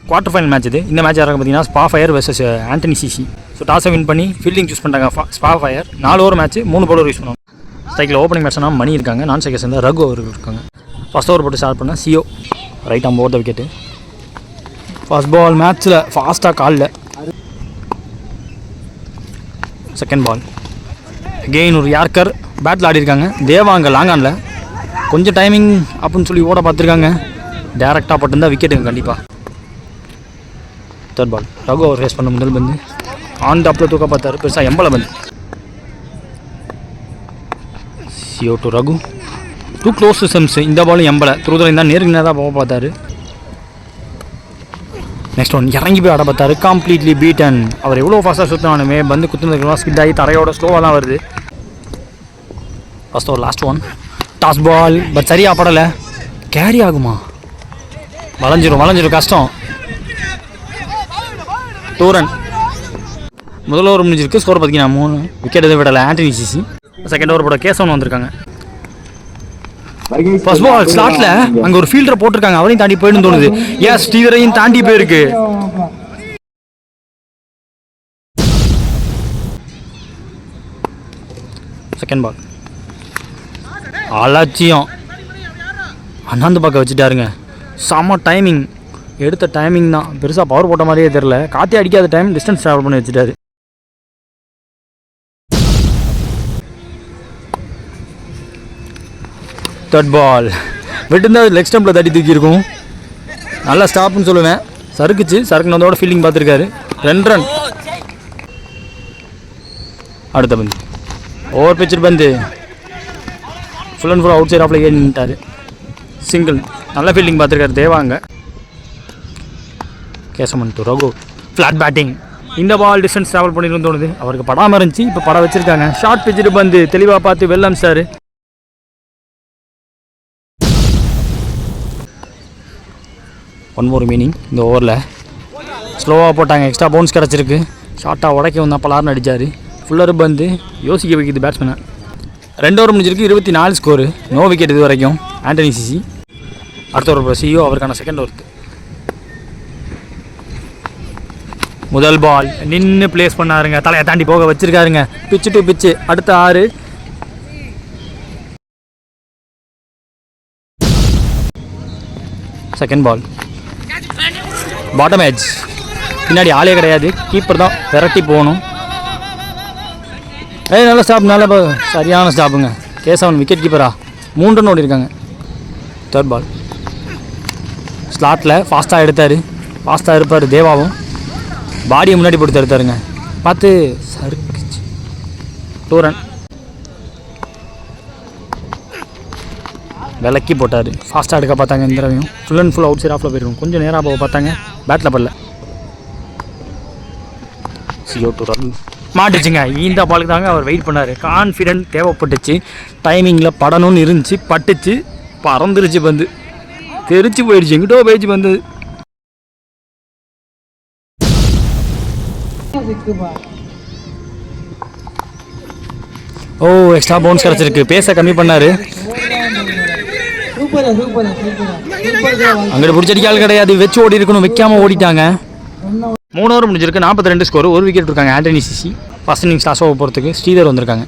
Quarter final match இது. இந்த match யாராவது பார்த்தீங்கன்னா spa fire versus Antony CC. So டாஸை வின் பண்ணி ஃபீல்டிங் சூஸ் பண்ணுறாங்க spa fire. 4 over match 3 bowler use பண்ணுவாங்க. ஸ்ட்ரைக்கில் ஓப்பனிங் பேட்ஸ்னா மணி இருக்காங்க. நான் ஸ்ட்ரைக்கர்ஸ் இருந்தால் ரகு அவர்கள் இருக்காங்க. ஃபஸ்ட் ஓவர் போட்டு ஸ்டார்ட் பண்ணால் சிஓ right arm over the wicket. First ball மேட்ச்சில் ஃபாஸ்ட்டாக காலில். செகண்ட் பால் அகெயின் ஒரு யார்கர் பேட்டில் ஆடிருக்காங்க. தேவா அங்கே லாங் ஆனில் கொஞ்சம் டைமிங் அப்படின்னு சொல்லி ஓட பார்த்துருக்காங்க. டேரெக்டாக பட்டுருந்தா விக்கெட்டுங்க கண்டிப்பாக. தேர்ட் பால் ரகு அவர் ஃபேஸ் பண்ண முதல் பந்து ஆன் டாப்பில் தூக்க பார்த்தாரு. பெருசாக எம்பளை பந்து. சிஓ to Raghu. Too close to செம்ஸ். இந்த பாலும் எம்பளை துருதுரையும் தான் நேருக்கு நேராக போக பார்த்தாரு. நெக்ஸ்ட் ஒன் இறங்கி போய் ஆட பார்த்தாரு. Completely beaten. அவர் எவ்வளோ ஃபாஸ்ட்டாக சுற்றினாலுமே பந்து குத்துனதுக்கு ஸ்கிட் ஆகி தரையோட ஸ்லோவாக தான் வருது. First over last one toss ball. But சரியாக படலை. கேரி ஆகுமா? வளைஞ்சிரும் கஷ்டம். 2 ரன். முதல் ஓவர் முடிஞ்சிருக்கு. ஸ்கோர் பார்த்தீங்கன்னா 3 விக்கெட் எதுவும் விடலை ஆண்டனி சிசி. செகண்ட் ஓவர் போட கேசவன் வந்திருக்காங்க. ஃபர்ஸ்ட் பால் ஸ்லாட்டில் அங்கே ஒரு ஃபீல்டரை போட்டிருக்காங்க. அவரையும் தாண்டி போயிடுன்னு தோணுது. ஏன் ஸ்ரீதரையும் தாண்டி போயிருக்கு. செகண்ட் பால் அலட்சியம் அண்ணாந்து பக்கம் வச்சுட்டாருங்க. செம்ம டைமிங். எடுத்த டைமிங் தான். பெருசாக பவர் போட்ட மாதிரியே தெரில. காற்றே அடிக்காத டைம் டிஸ்டன்ஸ் ட்ராவல் பண்ணி வச்சுட்டாரு. தேர்ட் பால் விட்டுருந்தா லெக் ஸ்டம்பில் தட்டி தூக்கியிருக்கும். நல்லா ஸ்டாப்னு சொல்லுவேன். சறுக்குனதோட ஃபீல்டிங் பார்த்துருக்காரு. 2 ரன். அடுத்த பந்து ஓவர் பிச்சர் பந்து. Full and full out side ஆஃப்ல ஏறி நின்ட்டார். சிங்கிள். நல்ல ஃபீல்டிங் பார்த்துருக்காரு தேவாங்க. Kesavan to Raghu. Flat batting. இந்த பால் டிஸ்டன்ஸ் ட்ராவல் பண்ணிட்டு தோணுது. அவருக்கு படாமல் இருந்துச்சு. இப்போ படம் வச்சுருக்காங்க. ஷார்ட் பிச்சுட்டு பந்து தெளிவாக பார்த்து வெல்லம் சார். One more meaning. இந்த ஓவரில் ஸ்லோவாக போட்டாங்க. எக்ஸ்ட்ரா பவுன்ஸ் கிடச்சிருக்கு. ஷார்ட்டாக உடைக்க வந்தால் பலார்னு அடித்தார். ஃபுல்லர் பந்து யோசிக்க வைக்கிது பேட்ஸ்மேனை. 2 ஓவர் முடிஞ்சிருக்கு. 24 ஸ்கோரு. நோ விக்கெட் இது வரைக்கும் ஆண்டனி சிசி. அடுத்த ஓவர் சிஓ அவருக்கான செகண்ட் ஓவர். முதல் பால் நின்று பிளேஸ் பண்ணாருங்க. தலையை தாண்டி போக வச்சிருக்காருங்க. பிச்சு டு பிச்சு. அடுத்த 6. Second ball bottom edge. பின்னாடி ஆளே கிடையாது. கீப்பர் தான் விரட்டி போகணும். நல்ல ஸ்டாப். நல்ல சரியான ஸ்டாப்புங்க. கேசவன் விக்கெட் கீப்பரா 3 ரன் ஓடி இருக்காங்க. தேர்ட் பால் ஸ்லாட்டில் ஃபாஸ்ட்டாக எடுத்தார். ஃபாஸ்ட்டாக இருப்பார் தேவாவும். பாடியை முன்னாடி போட்டு தடுத்தாருங்க. பார்த்து சறுக்குச்சு. 2 ரன். விலக்கி போட்டார். ஃபாஸ்ட்டாக எடுக்க பார்த்தாங்க. இந்த தடவையும் full and full out side ஆஃபில் போயிருக்கும். கொஞ்சம் நேராக போக பார்த்தாங்க. பேட்டில் படல. சிஓ டு ரன் மாட்டுச்சுங்க. இந்த பாலுக்கு தாங்க அவர் வெயிட் பண்ணார். கான்ஃபிடென்ட் தேவைப்பட்டுச்சு. டைமிங்கில் படணும்னு இருந்துச்சு. பட்டுச்சு. பறந்துருச்சு பந்து. தெரிச்சு போயிடுச்சு. எங்கிட்டோ போயிடுச்சு பந்து. ஓ எக்ஸ்ட்ரா பவுன்ஸ் கிடச்சிருக்கு. பேச கம்மி பண்ணார். அங்கிட்ட பிடிச்சடிக்கால் கிடையாது. வச்சு ஓடி இருக்கணும். வைக்காமல் ஓடிட்டாங்க. 3 ஓவர் முடிஞ்சிருக்கு. 42 ஸ்கோர். 1 விக்கெட் இருக்காங்க Antony CC. First innings last over போகிறதுக்கு ஸ்ரீதர் வந்திருக்காங்க.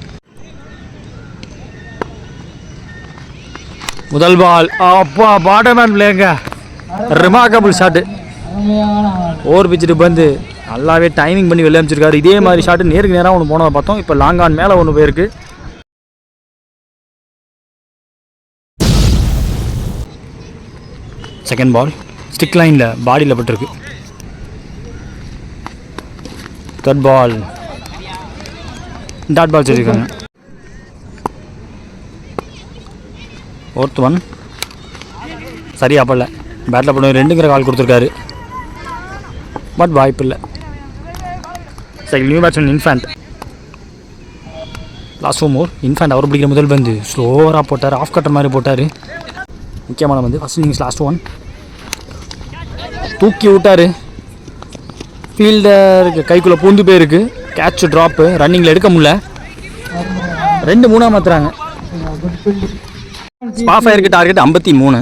முதல் பால் அப்பா பாட்டமேன் பிளேங்க. Remarkable shot. ஓவர் பிச்சுட்டு பந்து நல்லாவே டைமிங் பண்ணி வெளியே அமைச்சிருக்காரு. இதே மாதிரி ஷாட்டு நேருக்கு நேராக ஒன்று போனதை பார்த்தோம். இப்போ லாங் ஆன் மேலே ஒன்று போயிருக்கு. செகண்ட் பால் ஸ்டிக் லைனில் பாடியில் பட்டிருக்கு. தேர்ட் பால் டாட் பால் வச்சுருக்காங்க. ஃபோர்த் ஒன் சரியா படல. பேட்டில் பண்ண 2ங்கிற கால் கொடுத்துருக்காரு. பட் வாய்ப்பு இல்லை. Second new batsman Infant. Last more Infant. அவர் பிடிக்கிற முதல் பந்து ஸ்லோவராக போட்டார். ஆஃப் கட்டர் மாதிரி போட்டார். முக்கியமான வந்து ஃபர்ஸ்ட் இன்னிங்ஸ் லாஸ்ட் ஒன் தூக்கி விட்டார். ஃபீல்டருக்கு கைக்குள்ளே பூந்து போயிருக்கு. Catch drop. ரன்னிங்கில் எடுக்க முடியல. 2-3 மாற்றுறாங்க. ஸ்பா ஃபயருக்கு டார்கெட் 53.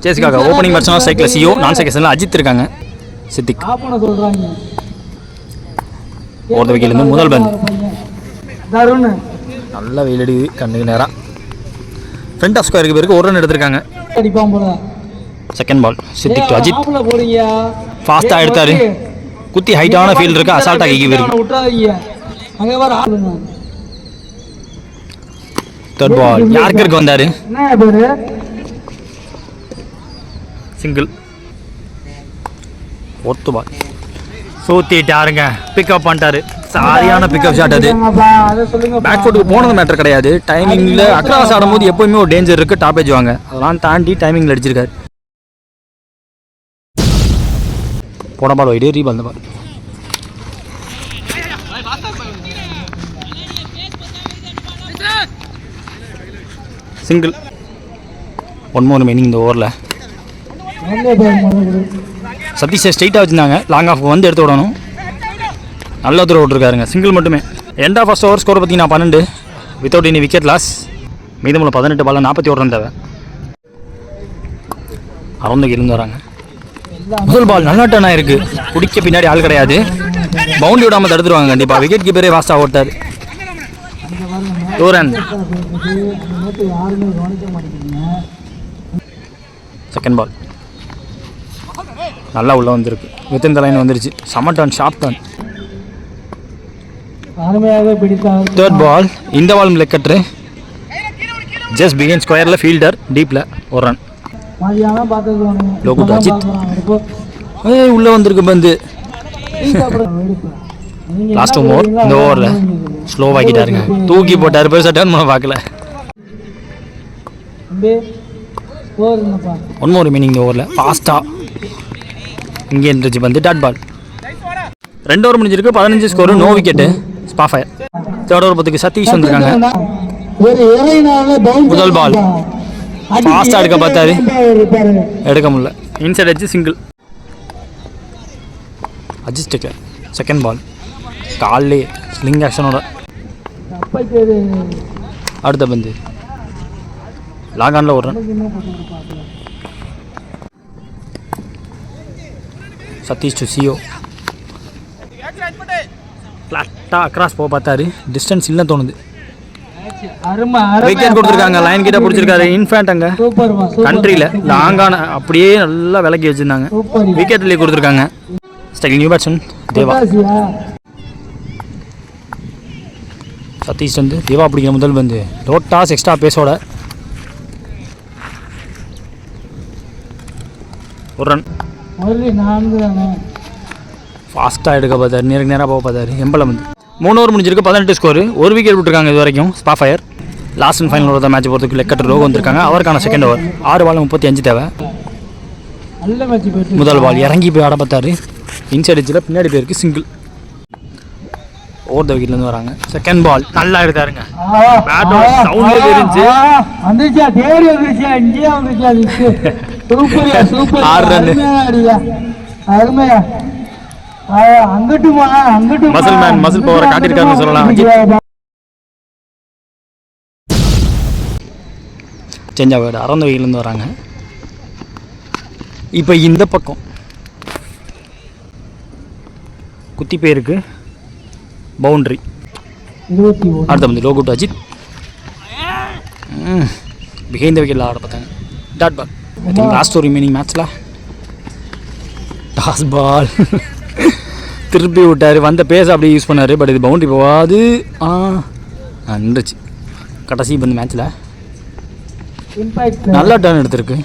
சேஸுக்காக ஓப்பனிங் பேட்ஸ்மேன் சைக்கிள் சிஓ. நான் சைக்கிள் அஜித் இருக்காங்க. சித்திக். சொல்றாங்க ஓடுற விக்கெட்லேருந்து முதல் பந்து. தருண் நல்ல வெயில் அடிக்குது கண்ணுக்கு நேரம். ஃப்ரண்ட் ஆஃப் ஸ்கொயருக்கு பேருக்கு ஒரு ரன் எடுத்திருக்காங்க. அடிப்பான் போல. Second ball Siddique to Ajith. போறீங்க ஃபாஸ்ட்டாக எடுத்தார். குத்தி ஹைட்டான ஃபீல்டு இருக்குது, அசால்ட்டாக கிக்கி போயிருக்கு. விட்டுறாதீங்க அங்கே வர ஆளுங்க. தேர்ட் பால் யார்கருக்கு வந்தார். என்ன பேரு சிங்கிள். ஃபோர்த்து பால் சூத்திட்டாருங்க, பிக்கப் பண்ணிட்டாரு. சரியான பிக்கப் ஷாட் அது. பேக் ஃபுட்டுக்கு போனது மேட்டர் கிடையாது. டைமிங்கில் அக்ராஸ் ஆடும்போது எப்போயுமே ஒரு டேஞ்சர் இருக்குது, டாப்பேஜ் வாங்க. அதெல்லாம் தாண்டி டைமிங்கில் அடிச்சிருக்காரு. போன பால் வைடு, ரீபால் பால். சிங்கிள். 1 more remaining இந்த ஓவரில். சதீஷை ஸ்ட்ரைட்டாக வச்சுருந்தாங்க, லாங் ஆஃப் வந்து எடுத்து விடணும். நல்ல தூரம் விட்டுருக்காருங்க, சிங்கிள் மட்டுமே. End of first over score பார்த்தீங்கன்னா 12 வித்தவுட் எனி விக்கெட் லாஸ். மீதமுள்ள 18 பாலில் 41 ரன் தேவை. அரௌண்டுக்கு இருந்து வராங்க. முதல் பால் நல்லா டர்ன் ஆயிருக்கு, குடிக்க பின்னாடி ஆள் கிடையாது. பவுண்டரி விடாமல் தடுத்துருவாங்க கண்டிப்பாக. விக்கெட் கீப்பரே ஃபாஸ்ட்டாக ஓட்டார். 2 ரன். செகண்ட் பால் நல்லா உள்ளே வந்திருக்கு, வித் இந்த லைன் வந்துருச்சு. செம turn, sharp turn. Third ball இந்த பால் லெக் கட்டுரு, ஜஸ்ட் பிகின் ஸ்கொயரில் ஃபீல்டர் டீப்பில் 1 ரன். லோகுட் அஜித் உள்ளே வந்திருக்கு பந்து. லாஸ்ட் ஓவர் இந்த ஓவரில் ஸ்லோவாக்கிட்டாருங்க, தூக்கி போட்டார், பெருசாக டர்ன் பண்ண பார்க்கல. 1 more remaining இந்த ஓவரில். ஃபாஸ்ட்டாக இங்கே இருந்துச்சு பந்து. Dot ball. 2 ஓவர் முடிஞ்சிருக்கு, 15 ஸ்கோரு, நோ விக்கெட்டு, ஸ்பா ஃபயர். தேர்ட் ஓவர் பத்துக்கு சதீஷ் வந்திருக்காங்க. முதல் பால் ஃபாஸ்ட்டாக எடுக்க பார்த்தாரு, எடுக்க முடியல. இன்சைட் அடிச்சு சிங்கிள். அஜிஸ்டுக்கு செகண்ட் பால் காலிலே ஸ்லிங் ஆக்ஷனோட. அடுத்த பந்து லாகானில் 1 ரன். சதீஷ் டு சிஓ. ஃப்ளாட்டாக அக்ராஸ் போக பார்த்தாரு, டிஸ்டன்ஸ் இல்லை தோணுது. விக்கெட் கொடுத்துருக்காங்க, லைன் கிட்ட பிடிச்சிருக்காரு. இன்ஃபேண்ட் அங்கே கண்ட்ரியில் லாங்கான அப்படியே நல்லா விலக்கி வச்சுருந்தாங்க, விக்கெட்லேயே கொடுத்துருக்காங்க. ஸ்டைல் நியூ பேட்ஸ்மேன் தேவா. சதீஷ் வந்து தேவா பிடிக்கிற முதல் பந்து. லோட்டாஸ் எக்ஸ்ட்ரா பேஸோட 1 ரன். ஃபாஸ்ட்டாக எடுக்க பார்த்தாரு, நேராக போக பார்த்தாரு. எம்பலம் வந்து 3 ஓவர் முடிஞ்சிருக்கு, 18 ஸ்கோரு, 1 விக்கெட் விட்டுருக்காங்க இது வரைக்கும். Spa fire last and final over match போகிறதுக்கு லெக்கட்டர் லோகோ வந்திருக்காங்க. அவருக்கான செகண்ட் ஓவர். 6 பால் 35 தேவை. முதல் பால் இறங்கி போய் ஆட பார்த்தாரு, இன்சைட் எட்ஜில் பின்னாடி போயிருக்கு, சிங்கிள். ஓவர் த விக்கெட்லேருந்து வராங்க. செகண்ட் பால் நல்லா எடுத்தாருங்க, பேட்டோட சவுண்டே தெரிஞ்சு 6 ரன். மசில் மேன் மசில் பவரை காட்டியிருக்காருன்னு சொல்லலாம். சேஞ்ச் ஆகாது, அரந்த வெயிலேருந்து வராங்க. இப்போ இந்த பக்கம் குத்தி போயிருக்கு, பவுண்ட்ரி. அடுத்த வந்து லோகுட் அஜித் பிஹைண்ட் த விக்கெட்டில் ஆட பார்த்தாங்க. Dot ball. லாஸ்ட் ஒரு ரிமைனிங் மேட்ச்சில் டாஸ் பால் திருப்பி விட்டார், வந்த பேஸ் அப்படியே யூஸ் பண்ணார். பட் இது பவுண்டரி போகாது. வந்துச்சு கடைசி இந்த மேட்ச்சில். நல்லா டர்ன் எடுத்திருக்கு,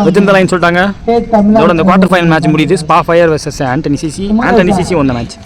வித் இந்த லைன் சொல்லிட்டாங்க. இதோட இந்த குவார்டர் ஃபைனல் மேட்ச் முடியுது. Spa fire versus Antony CC. Antony CC வந்த மேட்ச்.